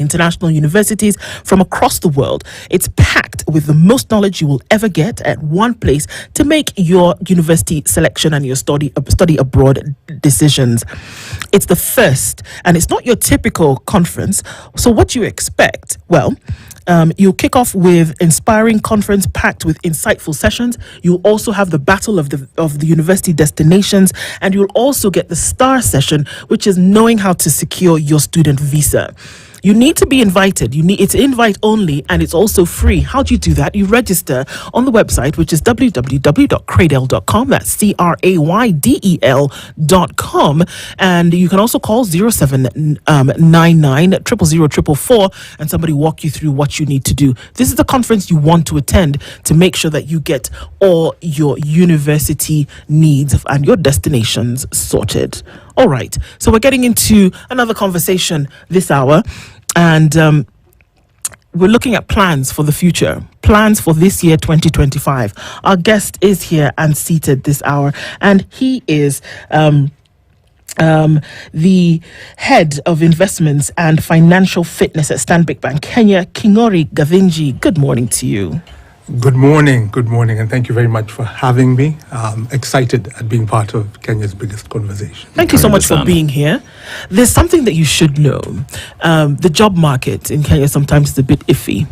international universities from across the world. It's packed with the most knowledge you will ever get at one place to make your university selection and your study abroad decisions. It's the first, and it's not your typical conference. So what do you expect? Well, you'll kick off with inspiring conference packed with insightful sessions. You'll also have the battle of the university destinations, and you'll also get the star session, which is knowing how to secure your student visa. You need to be invited. It's invite only, and it's also free. How do you do that? You register on the website, which is www.cradel.com. That's CRAYDEL.com. And you can also call 0799 000 and somebody walk you through what you need to do. This is the conference you want to attend to make sure that you get all your university needs and your destinations sorted. All right, so we're getting into another conversation this hour, and we're looking at plans for the future, plans for this year, 2025. Our guest is here and seated this hour, and he is the head of investments and financial fitness at Stanbic Bank Kenya, Kingori Gavinji. Good morning to you. Good morning, and thank you very much for having me. Excited at being part of Kenya's biggest conversation. Thank you so much for being here. There's something that you should know. The job market in Kenya sometimes is a bit iffy.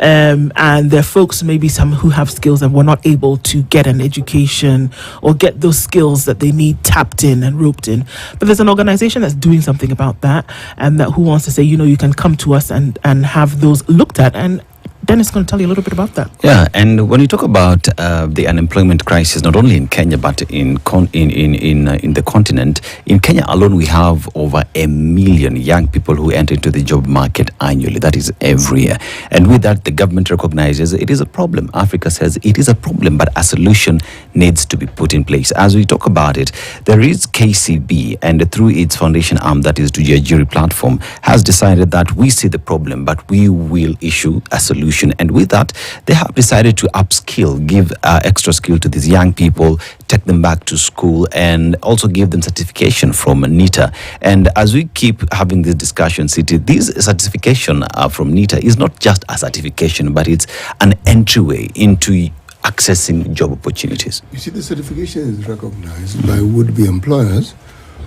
And there are folks, maybe some who have skills and were not able to get an education or get those skills that they need tapped in and roped in. But there's an organization that's doing something about that, and that who wants to say, you can come to us and have those looked at. And Dennis is going to tell you a little bit about that. Yeah, and when you talk about the unemployment crisis, not only in Kenya but in the continent, in Kenya alone we have over 1 million young people who enter into the job market annually. That is every year, and with that, the government recognizes it is a problem. Africa says it is a problem, but a solution needs to be put in place. As we talk about it, there is KCB, and through its foundation arm, that is Tujiajiri platform, has decided that we see the problem, but we will issue a solution. And with that, they have decided to upskill, give extra skill to these young people, take them back to school, and also give them certification from NITA. And as we keep having this discussion, City, this certification from NITA is not just a certification, but it's an entryway into accessing job opportunities. You see, the certification is recognized by would-be employers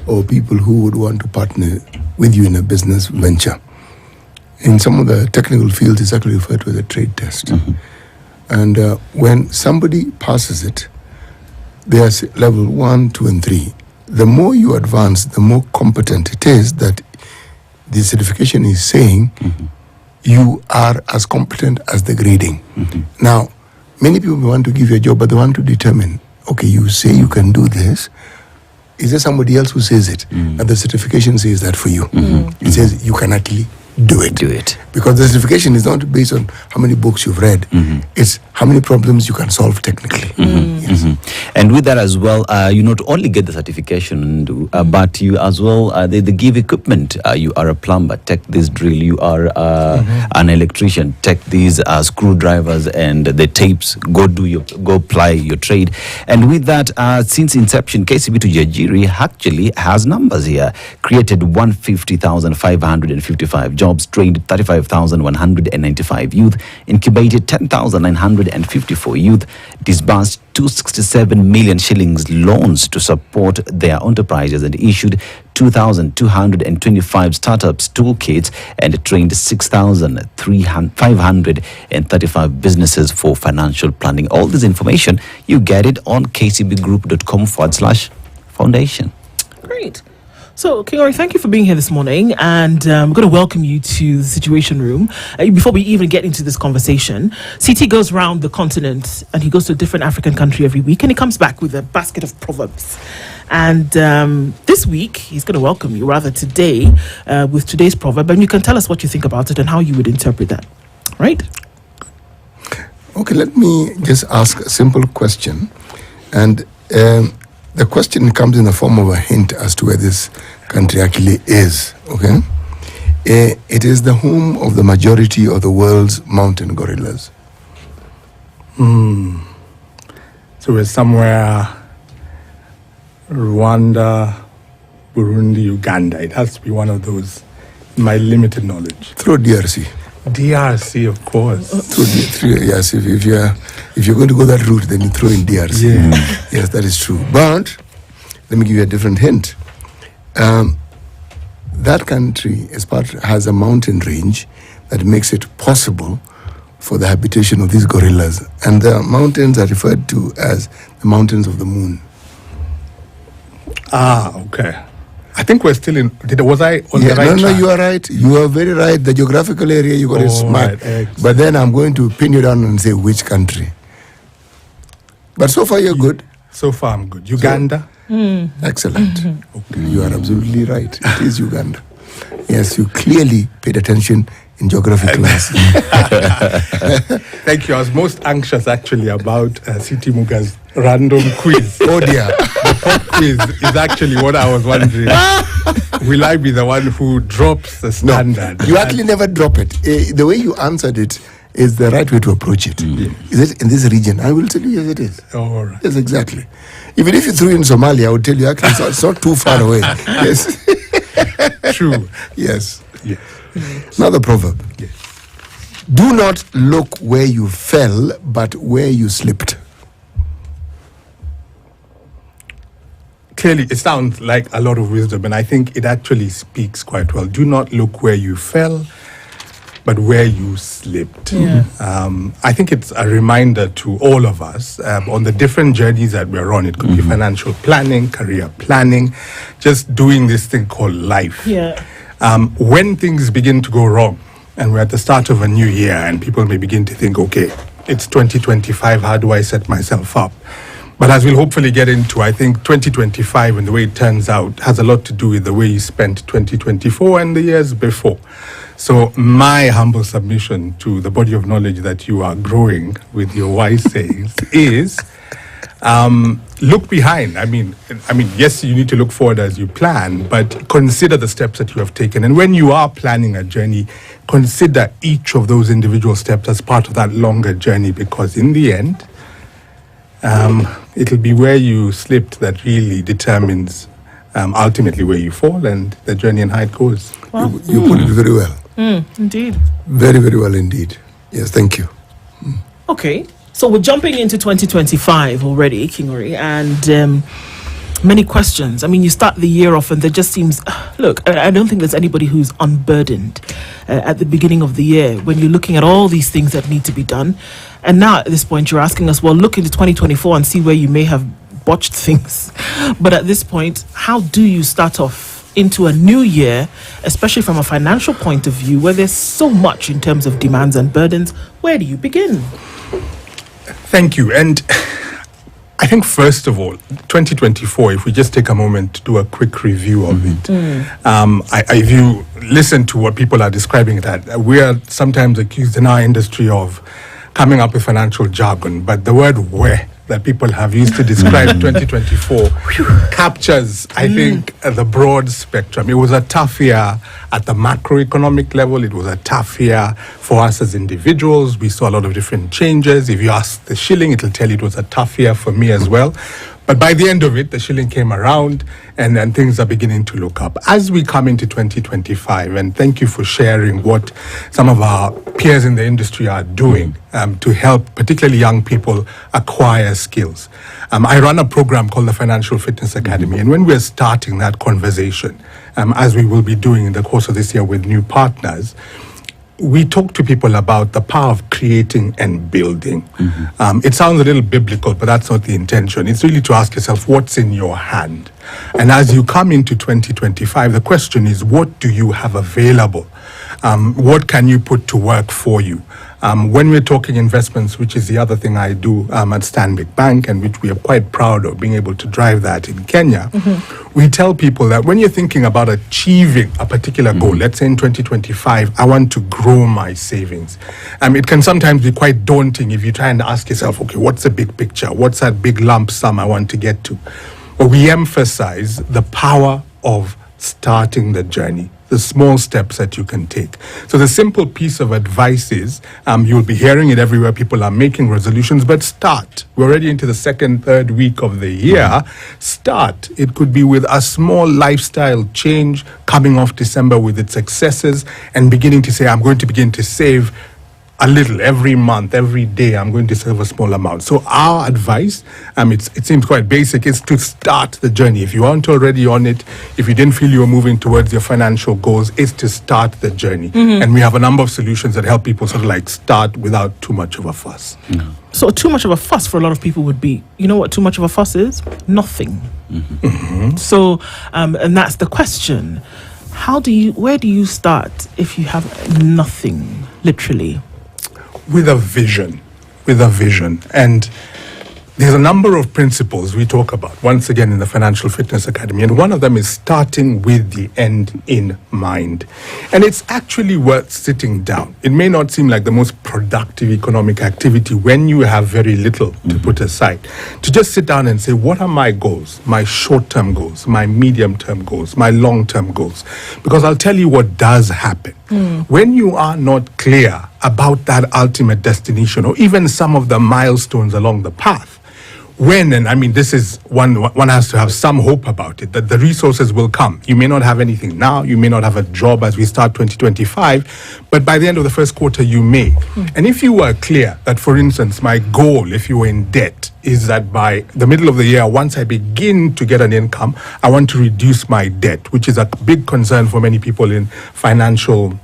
or people who would want to partner with you in a business venture. In some of the technical fields, it's actually referred to as a trade test. Mm-hmm. And when somebody passes it, there's level 1, 2, and 3. The more you advance, the more competent it is that the certification is saying you are as competent as the grading. Mm-hmm. Now, many people want to give you a job, but they want to determine, okay, you say you can do this. Is there somebody else who says it? And the certification says that for you. Mm-hmm. It says you can actually do it. Because the certification is not based on how many books you've read. Mm-hmm. It's how many problems you can solve technically. Mm-hmm. Yes. Mm-hmm. And with that as well, you not only get the certification, but you as well, they give equipment. You are a plumber, take this drill. You are an electrician, take these screwdrivers and the tapes. Go ply your trade. And with that, since inception, KCB Tujiajiri actually has numbers here. Created 150,555 jobs, trained 35,195 youth, incubated 10,954 youth, disbursed 267 million shillings loans to support their enterprises, and issued 2,225 startups toolkits, and trained 6,535 businesses for financial planning. All this information, you get it on kcbgroup.com/foundation. Great. So, Kingori, thank you for being here this morning, and I'm going to welcome you to the Situation Room. Before we even get into this conversation, CT goes around the continent, and he goes to a different African country every week, and he comes back with a basket of proverbs. And this week, he's going to welcome you, rather today, with today's proverb, and you can tell us what you think about it and how you would interpret that, right? Okay, let me just ask a simple question, and the question comes in the form of a hint as to where this country actually is, okay? It is the home of the majority of the world's mountain gorillas. So we're somewhere, Rwanda, Burundi, Uganda. It has to be one of those my limited knowledge. Through DRC. DRC, of course. Yes, if you're going to go that route, then you throw in DRC. Yeah. Yes, that is true. But let me give you a different hint. That country has a mountain range that makes it possible for the habitation of these gorillas. And the mountains are referred to as the mountains of the moon. Okay. I think we're still in. Was I on the right No, track? you are right. You are very right. The geographical area, you got it smart. Right, but then I'm going to pin you down and say which country. But so far, you're good. So far, I'm good. Uganda? Excellent. Okay. You are absolutely right. It is Uganda. Yes, you clearly paid attention in geography class. Thank you. I was most anxious actually about CT Muga's random quiz. Oh dear. The pop quiz is actually what I was wondering. Will I be the one who drops the standard? You actually never drop it. The way you answered it is the right way to approach it. Is it in this region? I will tell you, yes, it is. All right. Yes, exactly. Even if you threw in Somalia, I would tell you, actually, it's not too far away. Yes. True. Yes. Yes. Another proverb. Yes. Do not look where you fell, but where you slipped. Clearly, it sounds like a lot of wisdom, and I think it actually speaks quite well. Do not look where you fell, but where you slipped. Yeah. I think it's a reminder to all of us on the different journeys that we're on. It could be financial planning, career planning, just doing this thing called life. Yeah. When things begin to go wrong, and we're at the start of a new year, and people may begin to think, okay, it's 2025, how do I set myself up? But as we'll hopefully get into, I think 2025 and the way it turns out has a lot to do with the way you spent 2024 and the years before. So my humble submission to the body of knowledge that you are growing with your wise sayings is look behind. I mean, yes, you need to look forward as you plan, but consider the steps that you have taken. And when you are planning a journey, consider each of those individual steps as part of that longer journey, because in the end, it'll be where you slipped that really determines ultimately where you fall and the journey and how it goes. Well, You put it very well. indeed. Very, very well indeed. Yes, thank you. Okay, so we're jumping into 2025 already, Kingori, and many questions. I mean, you start the year off and there just seems, look, I don't think there's anybody who's unburdened at the beginning of the year when you're looking at all these things that need to be done. And now at this point, you're asking us, well, look into 2024 and see where you may have botched things. But at this point, how do you start off into a new year, especially from a financial point of view, where there's so much in terms of demands and burdens? Where do you begin? Thank you. And I think, first of all, 2024, if we just take a moment to do a quick review of it, if you listen to what people are describing it at, we are sometimes accused in our industry of coming up with financial jargon, but the word "where" that people have used to describe 2024 captures, I think, the broad spectrum. It was a tough year at the macroeconomic level. It was a tough year for us as individuals. We saw a lot of different changes. If you ask the shilling, it'll tell you it was a tough year for me as well. But by the end of it, the shilling came around and then things are beginning to look up. As we come into 2025, and thank you for sharing what some of our peers in the industry are doing to help particularly young people acquire skills. I run a program called the Financial Fitness Academy, and when we're starting that conversation, as we will be doing in the course of this year with new partners, we talk to people about the power of creating and building. It sounds a little biblical, but that's not the intention. It's really to ask yourself, what's in your hand? And as you come into 2025, the question is, what do you have available? What can you put to work for you? When we're talking investments, which is the other thing I do at Stanbic Bank, and which we are quite proud of being able to drive that in Kenya, we tell people that when you're thinking about achieving a particular goal, let's say in 2025, I want to grow my savings. It can sometimes be quite daunting if you try and ask yourself, okay, what's the big picture? What's that big lump sum I want to get to? But we emphasize the power of starting the journey. the small steps that you can take. So the simple piece of advice is, you'll be hearing it everywhere, people are making resolutions, but start. We're already into the second, third week of the year. Start. It could be with a small lifestyle change, coming off December with its excesses and beginning to say, I'm going to begin to save a little every month, every day. I'm going to save a small amount. So our advice, it seems quite basic, is to start the journey. If you aren't already on it, if you didn't feel you were moving towards your financial goals, is to start the journey. And we have a number of solutions that help people sort of like start without too much of a fuss. So too much of a fuss for a lot of people would be, you know what too much of a fuss is? Nothing. So, and that's the question. Where do you start if you have nothing, literally? With a vision. And there's a number of principles we talk about, once again, in the Financial Fitness Academy. And one of them is starting with the end in mind. And it's actually worth sitting down. It may not seem like the most productive economic activity when you have very little to put aside. To just sit down and say, what are my goals? My short-term goals, my medium-term goals, my long-term goals? Because I'll tell you what does happen. When you are not clear about that ultimate destination or even some of the milestones along the path, this is one has to have some hope about it, that the resources will come. You may not have anything now, you may not have a job as we start 2025, but by the end of the first quarter, you may. And if you were clear that, for instance, my goal, if you were in debt, is that by the middle of the year, once I begin to get an income, I want to reduce my debt, which is a big concern for many people in financial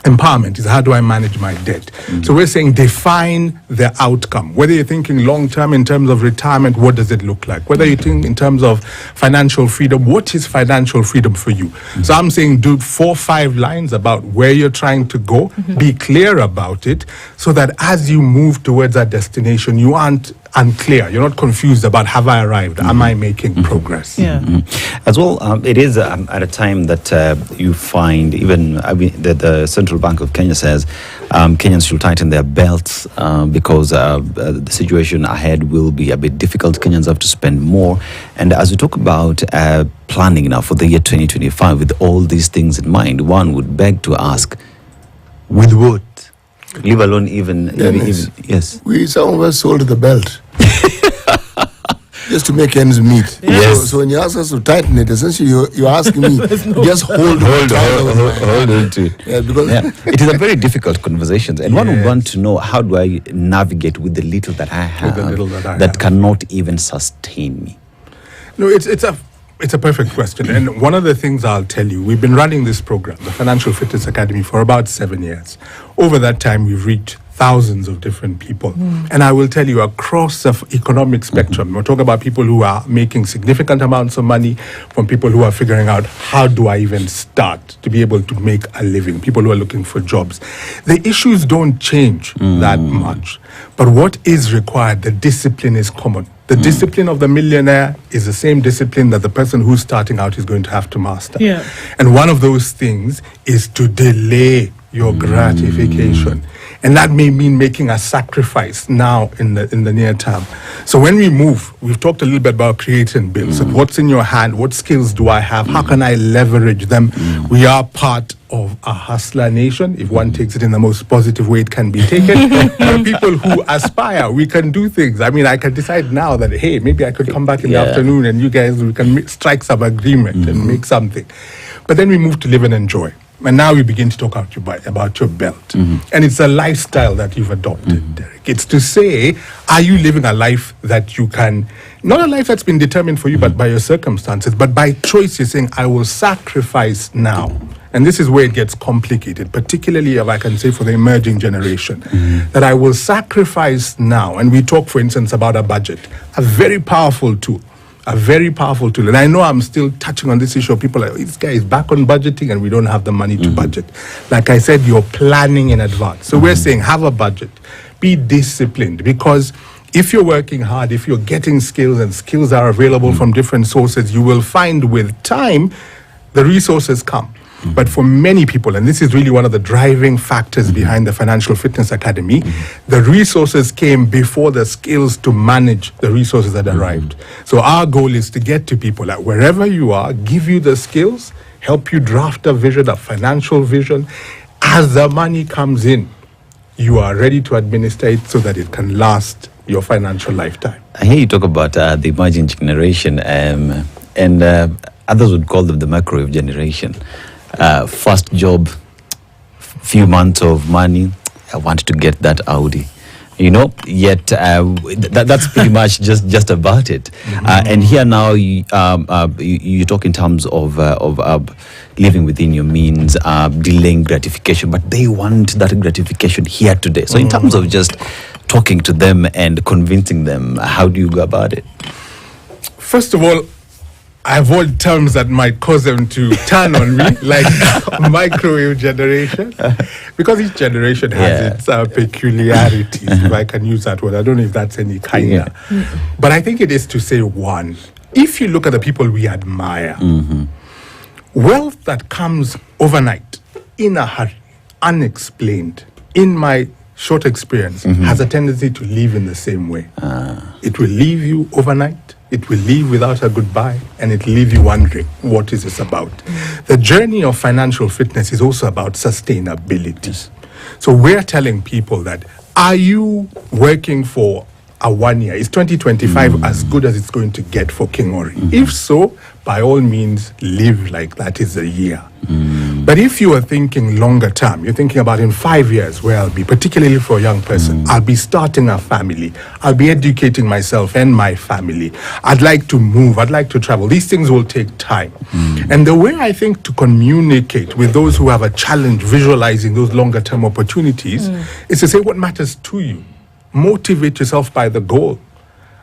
empowerment, is how do I manage my debt? So we're saying define the outcome. Whether you're thinking long-term in terms of retirement, what does it look like? Whether you think in terms of financial freedom, what is financial freedom for you? So I'm saying do 4 or 5 lines about where you're trying to go, be clear about it, so that as you move towards that destination, you aren't unclear. You're not confused about, have I arrived? Am I making progress? As well, it is at a time that you find even the Central Bank of Kenya says Kenyans should tighten their belts because the situation ahead will be a bit difficult. Kenyans have to spend more. And as we talk about planning now for the year 2025 with all these things in mind, one would beg to ask, with what? Leave alone even yes. Some of us sold the belt just to make ends meet. Yes. So when you ask us to tighten it, essentially you're asking me just hold on to it. Yeah, because it is a very difficult conversation, and one would want to know, how do I navigate with the little that I have that cannot even sustain me? No, it's a perfect question. And one of the things I'll tell you, we've been running this program, the Financial Fitness Academy, for about 7 years. Over that time, we've reached thousands of different people. And I will tell you, across the economic spectrum, we're talking about people who are making significant amounts of money, from people who are figuring out, how do I even start to be able to make a living, people who are looking for jobs. The issues don't change that much. But what is required, the discipline is common. The discipline of the millionaire is the same discipline that the person who's starting out is going to have to master. And one of those things is to delay your gratification. And that may mean making a sacrifice now in the near term. So when we move, we've talked a little bit about create and build. So what's in your hand? What skills do I have? How can I leverage them? We are part of a hustler nation. If one takes it in the most positive way it can be taken. For people who aspire, we can do things. I mean, I can decide now that, hey, maybe I could come back in the afternoon and you guys, we can strike some agreement and make something. But then we move to live and enjoy. And now we begin to talk about your belt. And it's a lifestyle that you've adopted, Derek. It's to say, are you living a life that you can, not a life that's been determined for you but by your circumstances, but by choice you're saying, I will sacrifice now. And this is where it gets complicated, particularly if I can say for the emerging generation, that I will sacrifice now. And we talk, for instance, about a budget, a very powerful tool. A very powerful tool. And I know I'm still touching on this issue of people like, this guy is back on budgeting and we don't have the money to budget. Like I said, you're planning in advance. So we're saying, have a budget. Be disciplined, because if you're working hard, if you're getting skills and skills are available from different sources, you will find with time, the resources come. But for many people, and this is really one of the driving factors behind the Financial Fitness Academy, the resources came before the skills to manage the resources that arrived. So our goal is to get to people that wherever you are, give you the skills, help you draft a vision, a financial vision. As the money comes in, you are ready to administer it so that it can last your financial lifetime. I hear you talk about the emerging generation, and others would call them the microwave generation. First job, few months of money, I want to get that Audi. Yet that's pretty much just about it. And here now you talk in terms of living within your means, delaying gratification, but they want that gratification here today. So in terms of just talking to them and convincing them, how do you go about it? First of all, I avoid terms that might cause them to turn on me, like microwave generation, because each generation has its peculiarities, if I can use that word. I don't know if that's any kinder. But I think it is to say, one, if you look at the people we admire, wealth that comes overnight, in a hurry, unexplained, in my short experience, has a tendency to leave in the same way. It will leave you overnight. It will leave without a goodbye, and it will leave you wondering, what is this about? The journey of financial fitness is also about sustainability. So we're telling people that, are you working for a 1 year? Is 2025 as good as it's going to get for King Ori? If so, by all means, live like that is a year. But if you are thinking longer term, you're thinking about in 5 years where I'll be, particularly for a young person, I'll be starting a family. I'll be educating myself and my family. I'd like to move. I'd like to travel. These things will take time. And the way I think to communicate with those who have a challenge visualizing those longer term opportunities is to say what matters to you. Motivate yourself by the goal.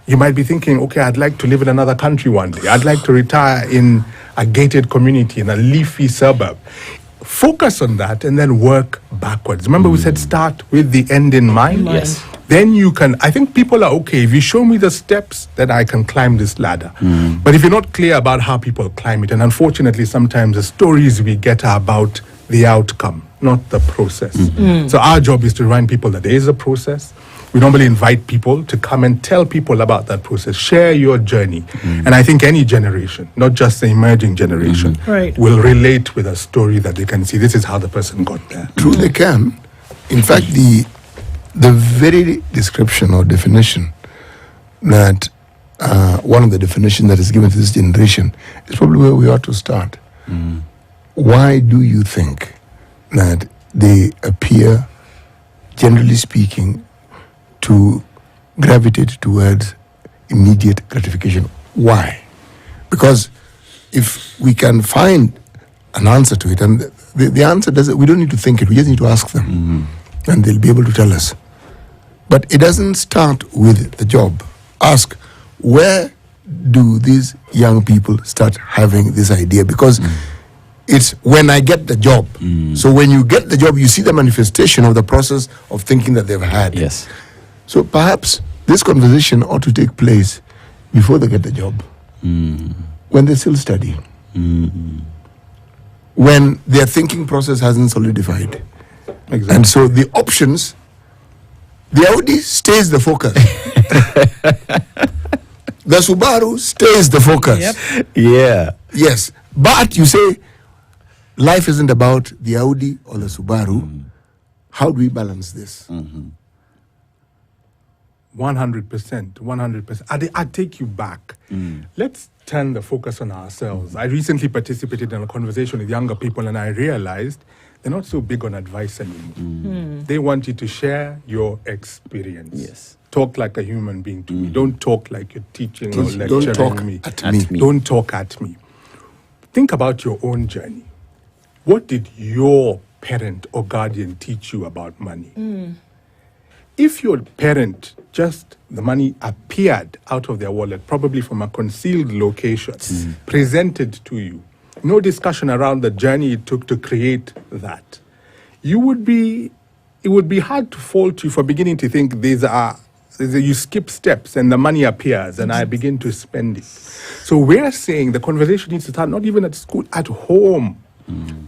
You might be thinking, okay, I'd like to live in another country one day. I'd like to retire in a gated community, in a leafy suburb. Focus on that and then work backwards. Remember we said start with the end in mind? Yes. Then you can, I think people are okay. If you show me the steps, then I can climb this ladder. But if you're not clear about how people climb it, and unfortunately sometimes the stories we get are about the outcome, not the process. So our job is to remind people that there is a process. We normally invite people to come and tell people about that process, share your journey. And I think any generation, not just the emerging generation, will relate with a story that they can see. This is how the person got there. True, they can. In fact, the very description or definition that one of the definitions that is given to this generation is probably where we ought to start. Why do you think that they appear, generally speaking, to gravitate towards immediate gratification? Why? Because if we can find an answer to it, and the answer doesn't, we don't need to think it, we just need to ask them, and they'll be able to tell us. But it doesn't start with the job. Ask, where do these young people start having this idea? Because it's when I get the job. So when you get the job, you see the manifestation of the process of thinking that they've had. Yes. So perhaps this conversation ought to take place before they get the job, when they still study, when their thinking process hasn't solidified. Exactly. And so the options, the Audi stays the focus. The Subaru stays the focus. Yeah. Yes. But you say, life isn't about the Audi or the Subaru. How do we balance this? 100%, 100%. I'd take you back. Let's turn the focus on ourselves. I recently participated in a conversation with younger people, and I realized they're not so big on advice anymore. They want you to share your experience. Yes. Talk like a human being to me. Don't talk like you're teaching or lecturing Don't talk me. at me. Don't talk at me. Think about your own journey. What did your parent or guardian teach you about money? If your parent the money appeared out of their wallet, probably from a concealed location, presented to you, no discussion around the journey it took to create that, it would be hard to fault you for beginning to think you skip steps and the money appears and I begin to spend it. So we're saying the conversation needs to start not even at school, at home.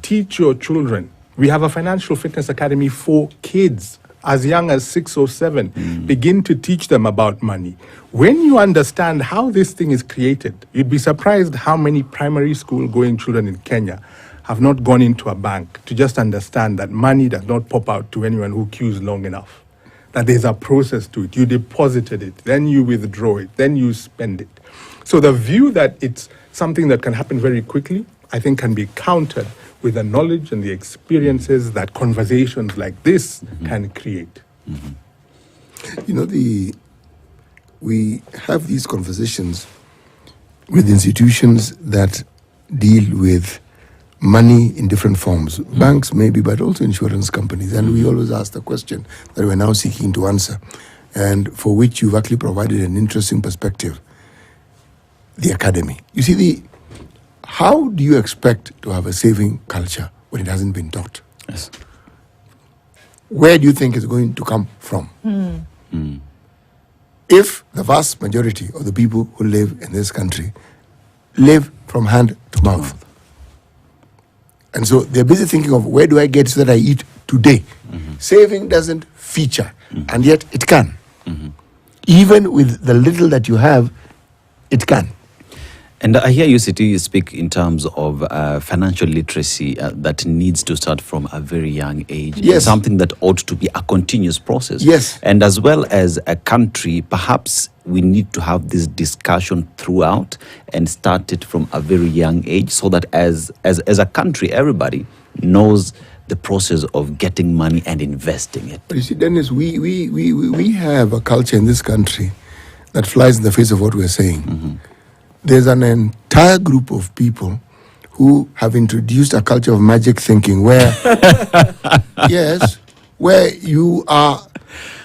Teach your children. We have a financial fitness academy for kids as young as 6 or 7. Begin to teach them about money. When you understand how this thing is created, you'd be surprised how many primary school going children in Kenya have not gone into a bank to just understand that money does not pop out to anyone who queues long enough. That there's a process to it. You deposited it, then you withdraw it, then you spend it. So the view that it's something that can happen very quickly, I think can be countered with the knowledge and the experiences that conversations like this can create. You know, we have these conversations with institutions that deal with money in different forms. Banks maybe, but also insurance companies. And we always ask the question that we're now seeking to answer, and for which you've actually provided an interesting perspective. The academy. You see, how do you expect to have a saving culture when it hasn't been taught? Yes. Where do you think it's going to come from? If the vast majority of the people who live in this country live from hand to mouth, and so they're busy thinking of where do I get so that I eat today. Saving doesn't feature, and yet it can. Even with the little that you have, it can. And I hear you, Siti, speak in terms of financial literacy that needs to start from a very young age. Yes. Something that ought to be a continuous process. Yes. And as well as a country, perhaps we need to have this discussion throughout and start it from a very young age so that as a country, everybody knows the process of getting money and investing it. But you see, Dennis, we have a culture in this country that flies in the face of what we're saying. There's an entire group of people who have introduced a culture of magic thinking where, yes, where you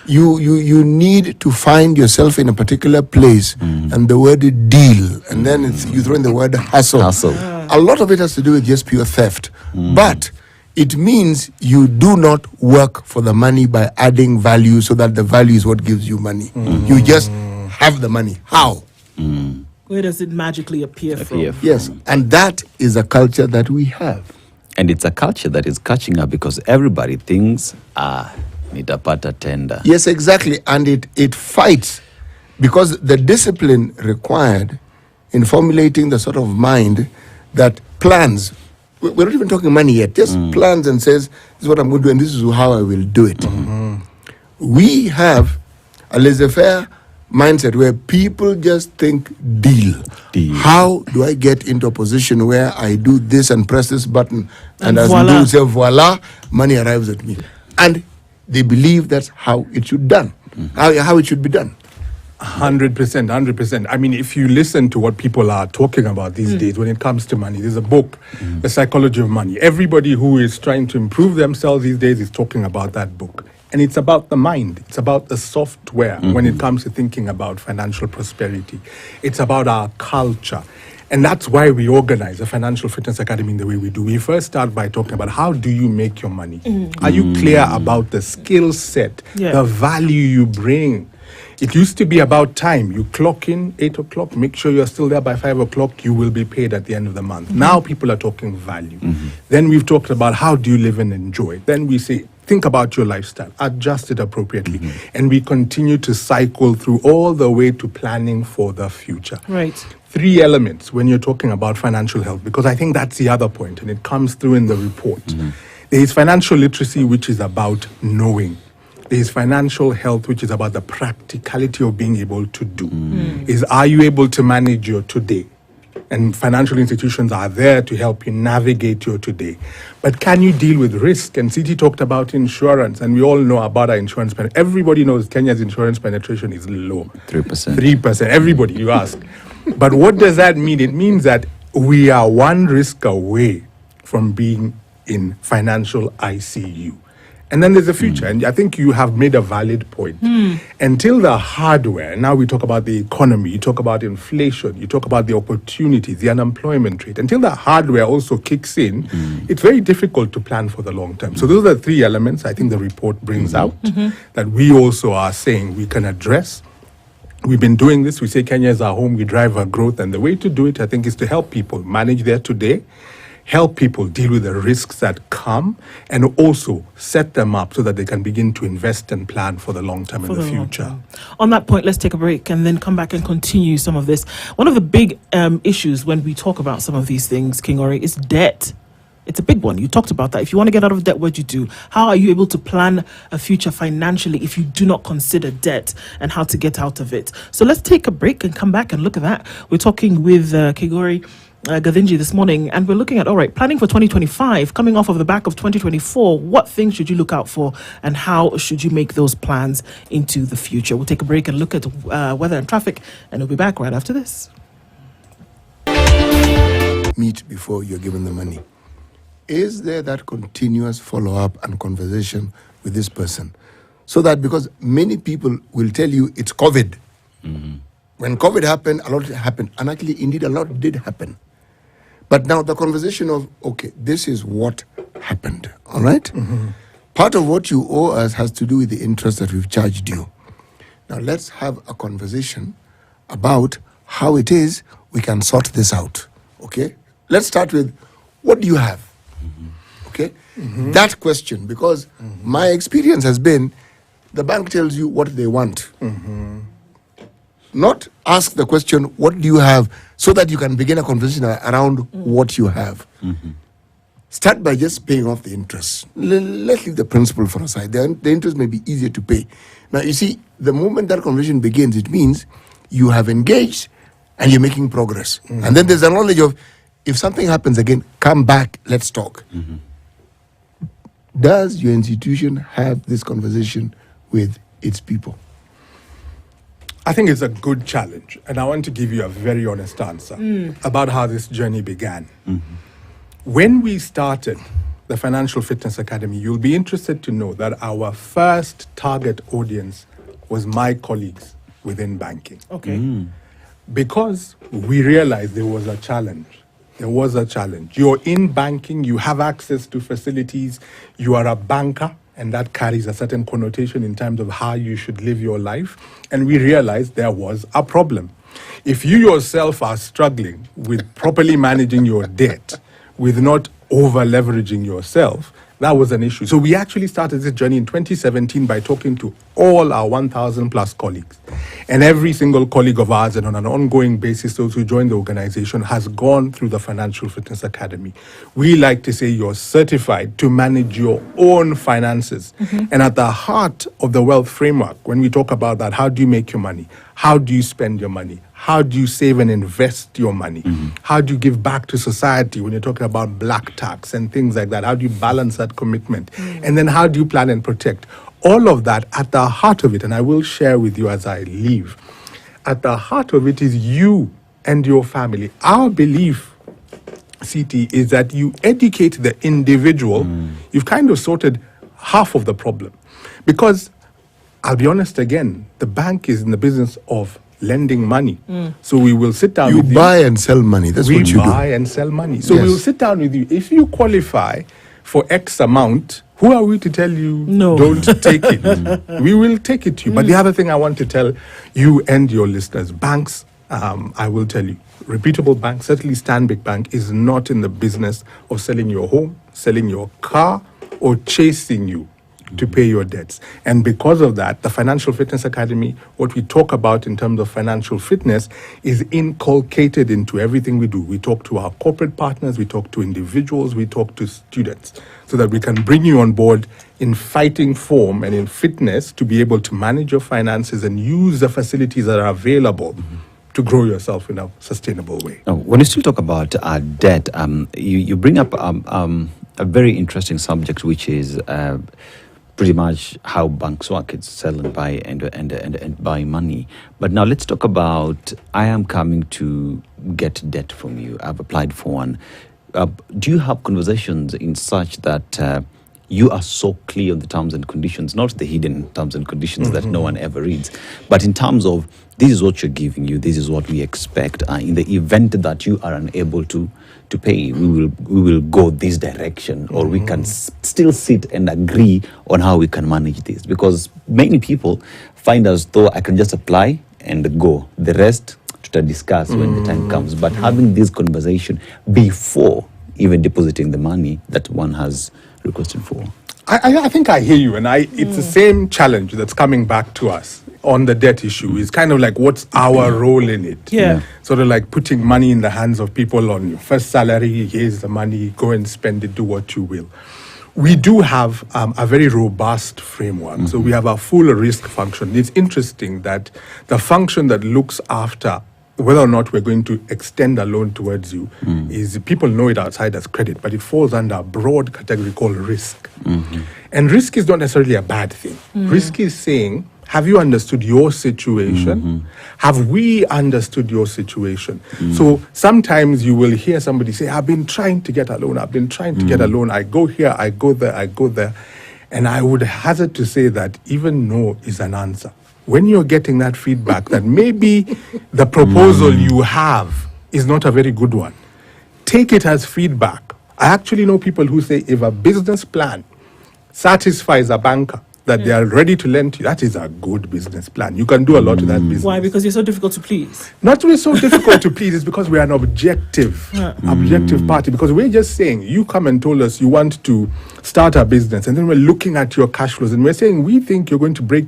you need to find yourself in a particular place, and the word deal, and then you throw in the word hustle. A lot of it has to do with just pure theft. But it means you do not work for the money by adding value so that the value is what gives you money. You just have the money. How? Where does it magically appear from? Yes, and that is a culture that we have. And it's a culture that is catching up because everybody thinks, nitapata tender. Yes, exactly. And it fights because the discipline required in formulating the sort of mind that plans. We're not even talking money yet. Just plans and says, this is what I'm going to do and this is how I will do it. We have a laissez-faire mindset where people just think deal. How do I get into a position where I do this and press this button and as voila. we do say, voila, money arrives at me. And they believe that's how it should done. How it should be done. 100%. I mean, if you listen to what people are talking about these days when it comes to money, there's a book, The Psychology of Money. Everybody who is trying to improve themselves these days is talking about that book. And it's about the mind. It's about the software when it comes to thinking about financial prosperity. It's about our culture. And that's why we organize a Financial Fitness Academy in the way we do. We first start by talking about how do you make your money? Are you clear about the skill set, the value you bring? It used to be about time. You clock in 8 o'clock, make sure you're still there by 5 o'clock, you will be paid at the end of the month. Now people are talking value. Then we've talked about how do you live and enjoy. Then we say, think about your lifestyle, adjust it appropriately. And we continue to cycle through all the way to planning for the future. Right. 3 elements when you're talking about financial health, because I think that's the other point, and it comes through in the report. There is financial literacy, which is about knowing. There is financial health, which is about the practicality of being able to do. Are you able to manage your today? And financial institutions are there to help you navigate your today. But can you deal with risk? And CT talked about insurance, and we all know about our insurance penetration. Everybody knows Kenya's insurance penetration is low. 3%. 3%. Everybody, you ask. But what does that mean? It means that we are one risk away from being in financial ICU. And then there's the future. And I think you have made a valid point. Until the hardware, now we talk about the economy, you talk about inflation, you talk about the opportunities, the unemployment rate. Until the hardware also kicks in, it's very difficult to plan for the long term. So those are the 3 elements I think the report brings out that we also are saying we can address. We've been doing this. We say Kenya is our home. We drive our growth. And the way to do it, I think, is to help people manage their today, help people deal with the risks that come, and also set them up so that they can begin to invest and plan for the long term in the future. On that point, let's take a break and then come back and continue some of this. One of the big issues when we talk about some of these things, King Ori, is debt. It's a big one. You talked about that. If you want to get out of debt, what do you do? How are you able to plan a future financially if you do not consider debt and how to get out of it? So let's take a break and come back and look at that. We're talking with King Ori Gathinji this morning, and we're looking at, all right, planning for 2025, coming off of the back of 2024. What things should you look out for, and how should you make those plans into the future? We'll take a break and look at weather and traffic, and we'll be back right after this. Meet before you're given the money. Is there that continuous follow-up and conversation with this person? So that, because many people will tell you it's COVID. When COVID happened, a lot happened. And actually, indeed, a lot did happen. But now the conversation of, okay, this is what happened, all right? Part of what you owe us has to do with the interest that we've charged you. Now, let's have a conversation about how it is we can sort this out, okay? Let's start with, what do you have? Okay? That question, because my experience has been, the bank tells you what they want. Not ask the question, what do you have, so that you can begin a conversation around what you have. Start by just paying off the interest. Let's leave the principal for a side. The interest may be easier to pay. Now, you see, the moment that conversation begins, it means you have engaged and you're making progress. And then there's a knowledge of, if something happens again, come back, let's talk. Does your institution have this conversation with its people? I think it's a good challenge, and I want to give you a very honest answer about how this journey began. When we started the Financial Fitness Academy, you'll be interested to know that our first target audience was my colleagues within banking. Okay. Because we realized there was a challenge. You're in banking, you have access to facilities, you are a banker, and that carries a certain connotation in terms of how you should live your life. And we realized there was a problem. If you yourself are struggling with properly managing your debt, with not over-leveraging yourself, that was an issue. So we actually started this journey in 2017 by talking to all our 1,000 plus colleagues. And every single colleague of ours, and on an ongoing basis, those who joined the organization, has gone through the Financial Fitness Academy. We like to say you're certified to manage your own finances. And at the heart of the wealth framework, when we talk about that, how do you make your money? How do you spend your money? How do you save and invest your money? How do you give back to society when you're talking about black tax and things like that? How do you balance that commitment? And then how do you plan and protect? All of that at the heart of it, and I will share with you as I leave, at the heart of it is you and your family. Our belief, CT, is that you educate the individual, you've kind of sorted half of the problem. Because, I'll be honest again, the bank is in the business of lending money. So we will sit down with you. You buy and sell money. That's what you do. We buy and sell money. So Yes. we will sit down with you. If you qualify for X amount, who are we to tell you No. don't take it? We will take it to you. But the other thing I want to tell you and your listeners, banks, I will tell you, reputable banks, certainly Stanbic Bank, is not in the business of selling your home, selling your car, or chasing you to pay your debts. And because of that, the Financial Fitness Academy, what we talk about in terms of financial fitness, is inculcated into everything we do. We talk to our corporate partners, we talk to individuals, we talk to students, so that we can bring you on board in fighting form and in fitness to be able to manage your finances and use the facilities that are available to grow yourself in a sustainable way. Now, when you still talk about debt, you bring up a very interesting subject, which is pretty much how banks work. It's sell and buy and buy money. But now let's talk about, I am coming to get debt from you. I've applied for one. Do you have conversations in such that you are so clear on the terms and conditions, not the hidden terms and conditions that no one ever reads, but in terms of, this is what you're giving you, this is what we expect. In the event that you are unable to pay, we will go this direction, or we can still sit and agree on how we can manage this. Because many people find as though I can just apply and go. The rest to discuss when the time comes. But having this conversation before even depositing the money that one has requested for. I think I hear you, and it's the same challenge that's coming back to us on the debt issue. It's kind of like, what's our role in it? Yeah. Sort of like putting money in the hands of people on your first salary. Here's the money, go and spend it, do what you will. We do have a very robust framework. So we have a full risk function. It's interesting that the function that looks after whether or not we're going to extend a loan towards you is, people know it outside as credit, but it falls under a broad category called risk. And risk is not necessarily a bad thing. Risk is saying, have you understood your situation? Have we understood your situation? So sometimes you will hear somebody say, I've been trying to get a loan. I've been trying to get a loan. I go here, I go there, I go there. And I would hazard to say that even no is an answer. When you're getting that feedback that maybe the proposal you have is not a very good one, take it as feedback. I actually know people who say if a business plan satisfies a banker that they are ready to lend to you, that is a good business plan. You can do a lot with that business. Why? Because you're so difficult to please. Not really so difficult to please, it's because we're an objective party. Because we're just saying, you come and told us you want to start a business, and then we're looking at your cash flows, and we're saying, we think you're going to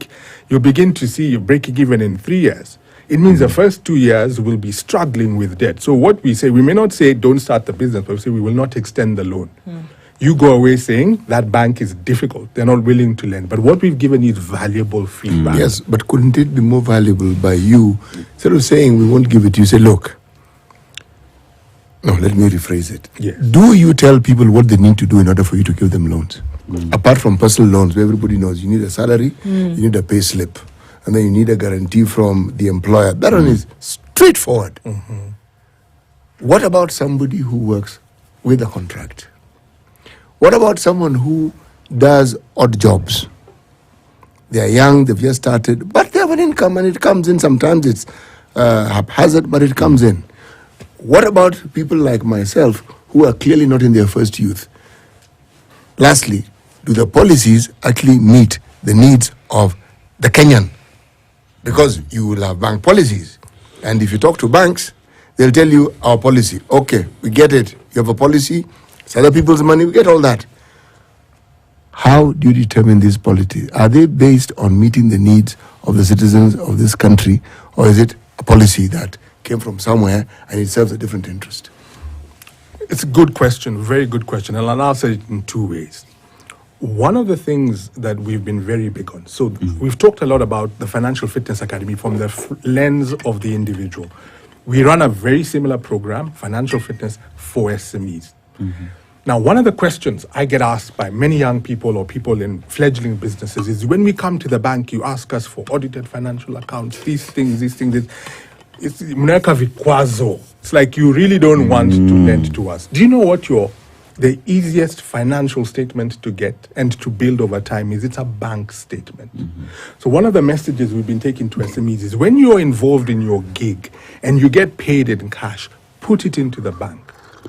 you'll begin to see you breaking even in 3 years. It means the first 2 years will be struggling with debt. So what we say, we may not say don't start the business, but we say we will not extend the loan. You go away saying that bank is difficult. They're not willing to lend. But what we've given you is valuable feedback. Yes, but couldn't it be more valuable by you? Instead of saying we won't give it, you say, look. No, let me rephrase it. Yes. Do you tell people what they need to do in order for you to give them loans? Apart from personal loans, where everybody knows you need a salary, you need a pay slip, and then you need a guarantee from the employer. That one is straightforward. What about somebody who works with a contract? What about someone who does odd jobs? They are young, they've just started, but they have an income and it comes in. Sometimes it's haphazard, but it comes in. What about people like myself who are clearly not in their first youth? Lastly, do the policies actually meet the needs of the Kenyan? Because you will have bank policies. And if you talk to banks, they'll tell you our policy. Okay, we get it. You have a policy. It's other people's money. We get all that. How do you determine these policies? Are they based on meeting the needs of the citizens of this country, or is it a policy that came from somewhere and it serves a different interest? It's a good question, very good question, and I'll answer it in two ways. One of the things that we've been very big on, so we've talked a lot about the Financial Fitness Academy from the lens of the individual. We run a very similar program, Financial Fitness for SMEs. Now, one of the questions I get asked by many young people or people in fledgling businesses is, when we come to the bank, you ask us for audited financial accounts, these things. It's mneka vikwazo. It's like you really don't want to lend to us. Do you know what the easiest financial statement to get and to build over time is? It's a bank statement. So one of the messages we've been taking to SMEs is, when you're involved in your gig and you get paid in cash, put it into the bank.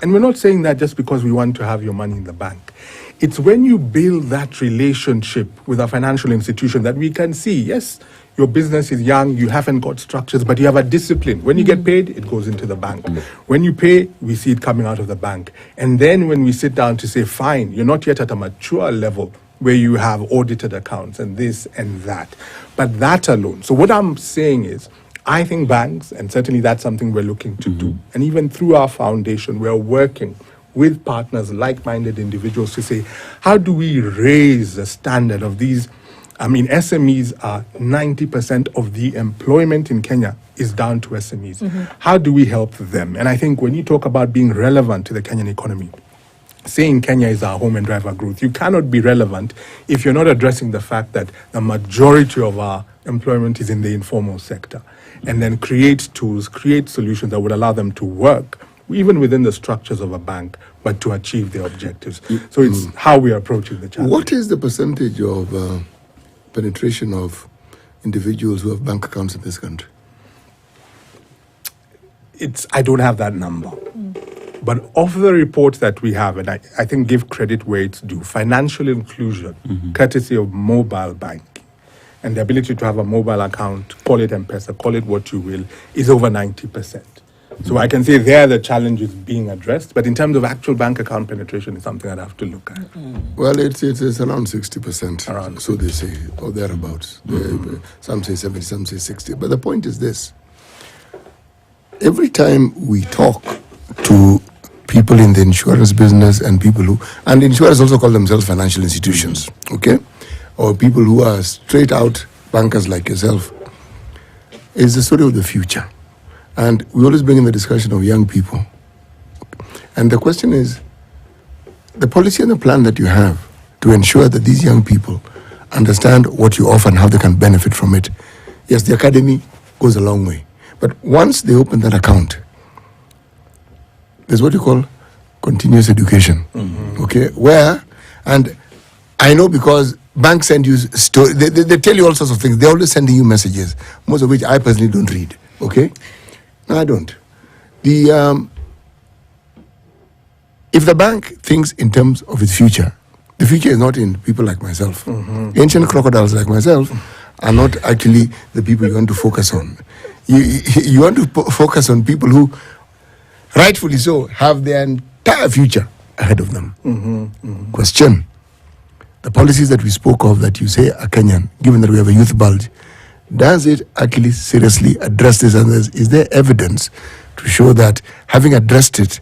And we're not saying that just because we want to have your money in the bank. It's when you build that relationship with a financial institution that we can see, yes, your business is young, you haven't got structures, but you have a discipline. When you get paid, it goes into the bank. When you pay, we see it coming out of the bank. And then when we sit down to say, fine, you're not yet at a mature level where you have audited accounts and this and that. But that alone. So what I'm saying is, I think banks, and certainly that's something we're looking to do, and even through our foundation, we're working with partners, like-minded individuals, to say, how do we raise the standard of these? I mean, SMEs are 90% of the employment in Kenya is down to SMEs. How do we help them? And I think when you talk about being relevant to the Kenyan economy, saying Kenya is our home and drive our growth, you cannot be relevant if you're not addressing the fact that the majority of our employment is in the informal sector. And then create tools, create solutions that would allow them to work, even within the structures of a bank, but to achieve their objectives. So it's how we are approaching the challenge. What is the percentage of penetration of individuals who have bank accounts in this country? I don't have that number. But of the reports that we have, and I think give credit where it's due, financial inclusion, courtesy of mobile banking, and the ability to have a mobile account, call it M-Pesa, call it what you will, is over 90%. So I can say there the challenge is being addressed, but in terms of actual bank account penetration, it's something I'd have to look at. Well, it's around 60%. Around so they say, or thereabouts. Some say 70, some say 60. But the point is this. Every time we talk to people in the insurance business and people who, and insurers also call themselves financial institutions, okay? Or people who are straight out bankers like yourself, is the story of the future. And we always bring in the discussion of young people. And the question is, the policy and the plan that you have to ensure that these young people understand what you offer and how they can benefit from it. Yes, the academy goes a long way. But once they open that account, there's what you call continuous education. Okay? Where, and I know because banks send you, they tell you all sorts of things. They're always sending you messages, most of which I personally don't read. Okay? No, I don't. If the bank thinks in terms of its future, the future is not in people like myself. Ancient crocodiles like myself are not actually the people you want to focus on. You want to focus on people who, rightfully so, have their entire future ahead of them. Question: the policies that we spoke of that you say are Kenyan, given that we have a youth bulge, does it actually seriously address this? And is there evidence to show that having addressed it,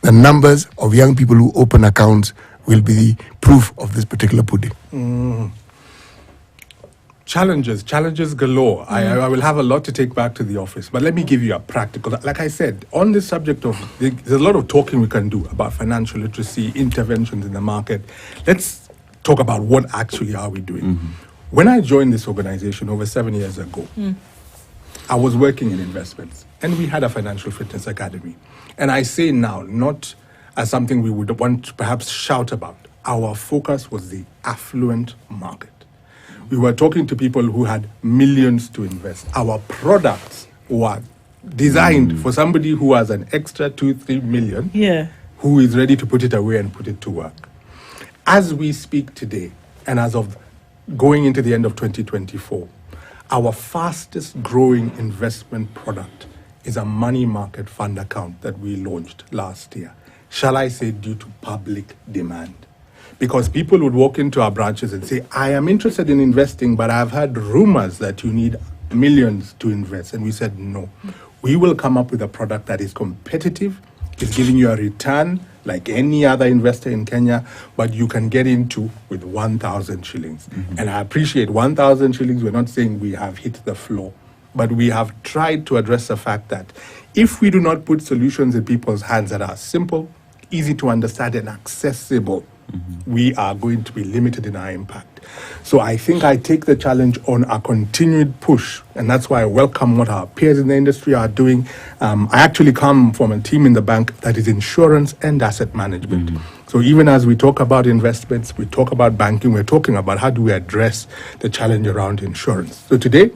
the numbers of young people who open accounts will be the proof of this particular pudding? Challenges galore. I will have a lot to take back to the office, but let me give you a practical. Like I said, on this subject of, there's a lot of talking we can do about financial literacy, interventions in the market. Let's talk about what actually are we doing. When I joined this organization over 7 years ago, I was working in investments, and we had a financial fitness academy. And I say now, not as something we would want to perhaps shout about, our focus was the affluent market. We were talking to people who had millions to invest. Our products were designed for somebody who has an extra 2-3 million, who is ready to put it away and put it to work. As we speak today, and as of going into the end of 2024, our fastest growing investment product is a money market fund account that we launched last year. Shall I say due to public demand? Because people would walk into our branches and say, I am interested in investing, but I've heard rumors that you need millions to invest. And we said, no, we will come up with a product that is competitive, is giving you a return like any other investor in Kenya, but you can get into with 1,000 shillings. And I appreciate 1,000 shillings. We're not saying we have hit the floor, but we have tried to address the fact that if we do not put solutions in people's hands that are simple, easy to understand, and accessible, we are going to be limited in our impact. So I think I take the challenge on a continued push, and that's why I welcome what our peers in the industry are doing. I actually come from a team in the bank that is insurance and asset management. So even as we talk about investments, we talk about banking, we're talking about how do we address the challenge around insurance. So today,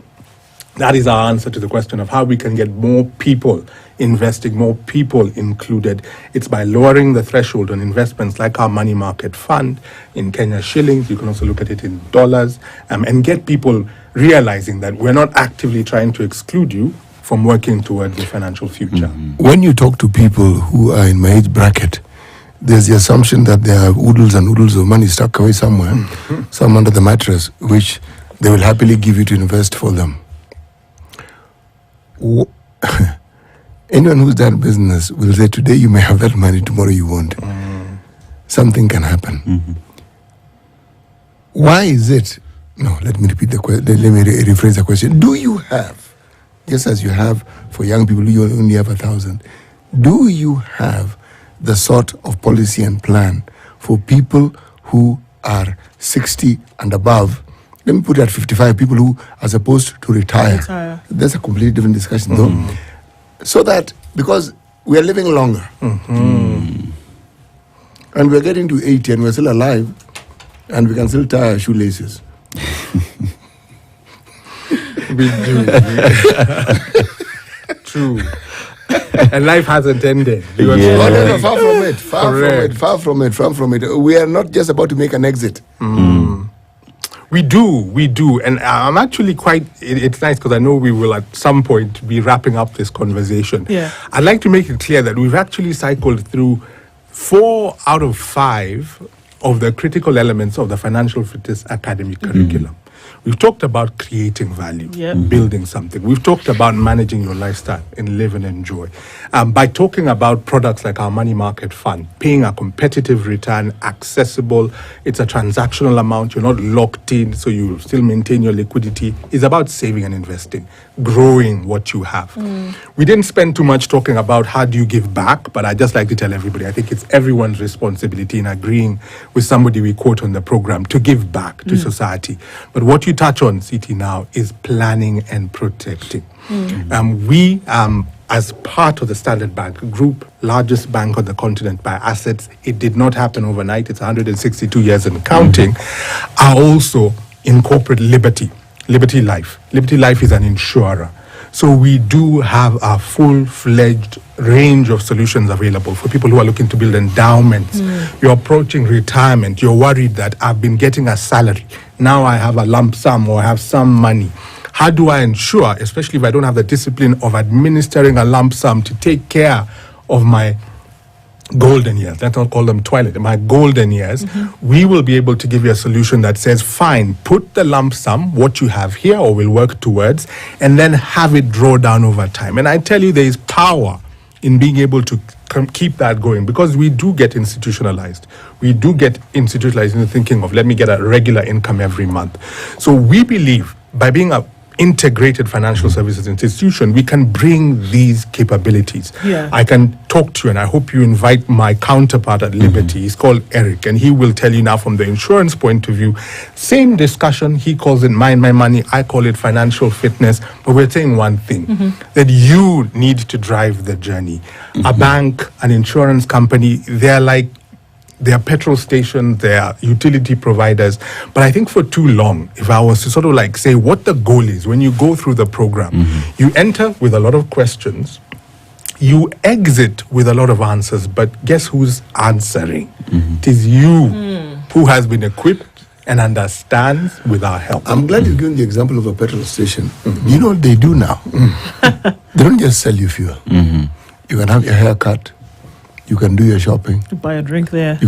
that is our answer to the question of how we can get more people investing, more people included. It's by lowering the threshold on investments like our money market fund in Kenya shillings. You can also look at it in dollars, and get people realizing that we're not actively trying to exclude you from working towards the financial future. When you talk to people who are in my age bracket, there's the assumption that there are oodles and oodles of money stuck away somewhere, some under the mattress, which they will happily give you to invest for them. Anyone who's done business will say today you may have that money, tomorrow you won't. Something can happen. Why is it? No, let me repeat the question. Let me rephrase the question. Do you have, just as you have for young people, you only have 1,000, do you have the sort of policy and plan for people who are 60 and above? Let me put it at 55, people who are supposed to retire. That's a completely different discussion, though. So that, because we are living longer, and we're getting to 80 and we're still alive, and we can still tie our shoelaces. We do. True. And life hasn't ended. No, far from it. Far from it. We are not just about to make an exit. We do. And I'm actually it's nice because I know we will at some point be wrapping up this conversation. Yeah. I'd like to make it clear that we've actually cycled through 4 out of 5 of the critical elements of the Financial Fitness Academy curriculum. We've talked about creating value, building something. We've talked about managing your lifestyle and live and enjoy. By talking about products like our money market fund, paying a competitive return, accessible, it's a transactional amount, you're not locked in, so you still maintain your liquidity. It's about saving and investing, growing what you have. We didn't spend too much talking about how do you give back, but I just like to tell everybody, I think it's everyone's responsibility in agreeing with somebody we quote on the program to give back to society. But what you touch on, CT, now is planning and protecting. We, as part of the Standard Bank Group, largest bank on the continent by assets, it did not happen overnight, it's 162 years and counting, are also in corporate Liberty Life. Liberty Life is an insurer. So we do have a full-fledged range of solutions available for people who are looking to build endowments. You're approaching retirement. You're worried that I've been getting a salary. Now I have a lump sum or I have some money. How do I ensure, especially if I don't have the discipline of administering a lump sum to take care of my golden years, let's not call them twilight, my golden years, we will be able to give you a solution that says, fine, put the lump sum, what you have here or will work towards, and then have it draw down over time. And I tell you, there is power in being able to keep that going, because we do get institutionalized. We do get institutionalized in the thinking of, let me get a regular income every month. So we believe by being a integrated financial services institution, we can bring these capabilities. I can talk to you, and I hope you invite my counterpart at Liberty. He's called Eric, and he will tell you now from the insurance point of view, same discussion. He calls it Mind My Money, I call it financial fitness, but we're saying one thing, that you need to drive the journey. A bank, an insurance company, they are petrol stations, they are utility providers. But I think for too long, if I was to sort of like say what the goal is, when you go through the program, you enter with a lot of questions, you exit with a lot of answers, but guess who's answering? It is you who has been equipped and understands with our help. I'm glad you've given the example of a petrol station. You know what they do now? They don't just sell you fuel. You can have your hair cut. You can do your shopping. Buy a drink there.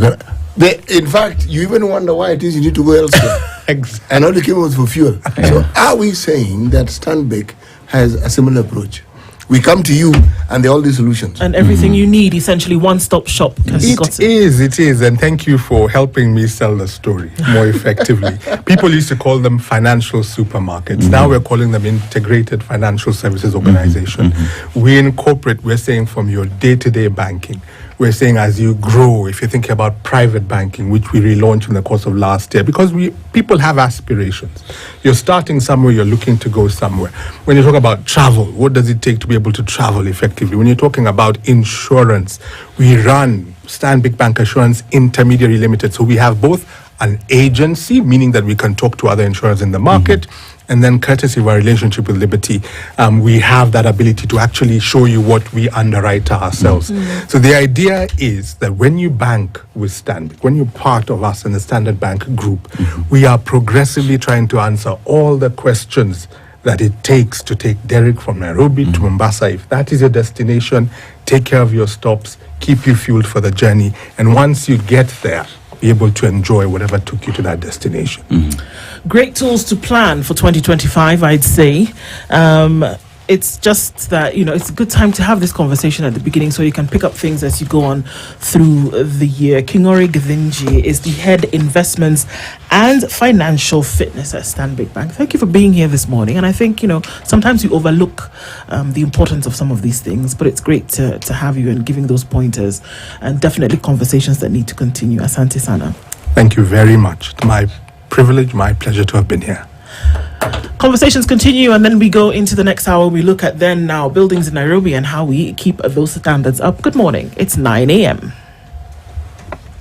In fact, you even wonder why it is you need to go elsewhere. Exactly. And all the came was for fuel. So are we saying that Stanbic has a similar approach? We come to you and there are all these solutions. And everything you need, essentially one-stop shop. It is. And thank you for helping me sell the story more effectively. People used to call them financial supermarkets. Now we're calling them integrated financial services organization. We incorporate, we're saying from your day-to-day banking, we're saying as you grow, if you're thinking about private banking, which we relaunched in the course of last year, because people have aspirations. You're starting somewhere, you're looking to go somewhere. When you talk about travel, what does it take to be able to travel effectively? When you're talking about insurance, we run Stanbic Bank Assurance Intermediary Limited. So we have both an agency, meaning that we can talk to other insurers in the market, and then courtesy of our relationship with Liberty, we have that ability to actually show you what we underwrite ourselves. So the idea is that when you bank with Stanbic, when you're part of us in the Standard Bank Group, we are progressively trying to answer all the questions that it takes to take Derek from Nairobi to Mombasa. If that is your destination, take care of your stops, keep you fueled for the journey, and once you get there, be able to enjoy whatever took you to that destination. Great tools to plan for 2025, I'd say. It's just that, it's a good time to have this conversation at the beginning so you can pick up things as you go on through the year. Kingori Githinji is the head investments and financial fitness at Stanbic Bank. Thank you for being here this morning. And I think, sometimes you overlook the importance of some of these things, but it's great to have you and giving those pointers, and definitely conversations that need to continue. Asante Sana. Thank you very much. It's my privilege, my pleasure to have been here. Conversations continue, and then we go into the next hour. We look at then now buildings in Nairobi and how we keep those standards up. Good morning. It's 9 a.m.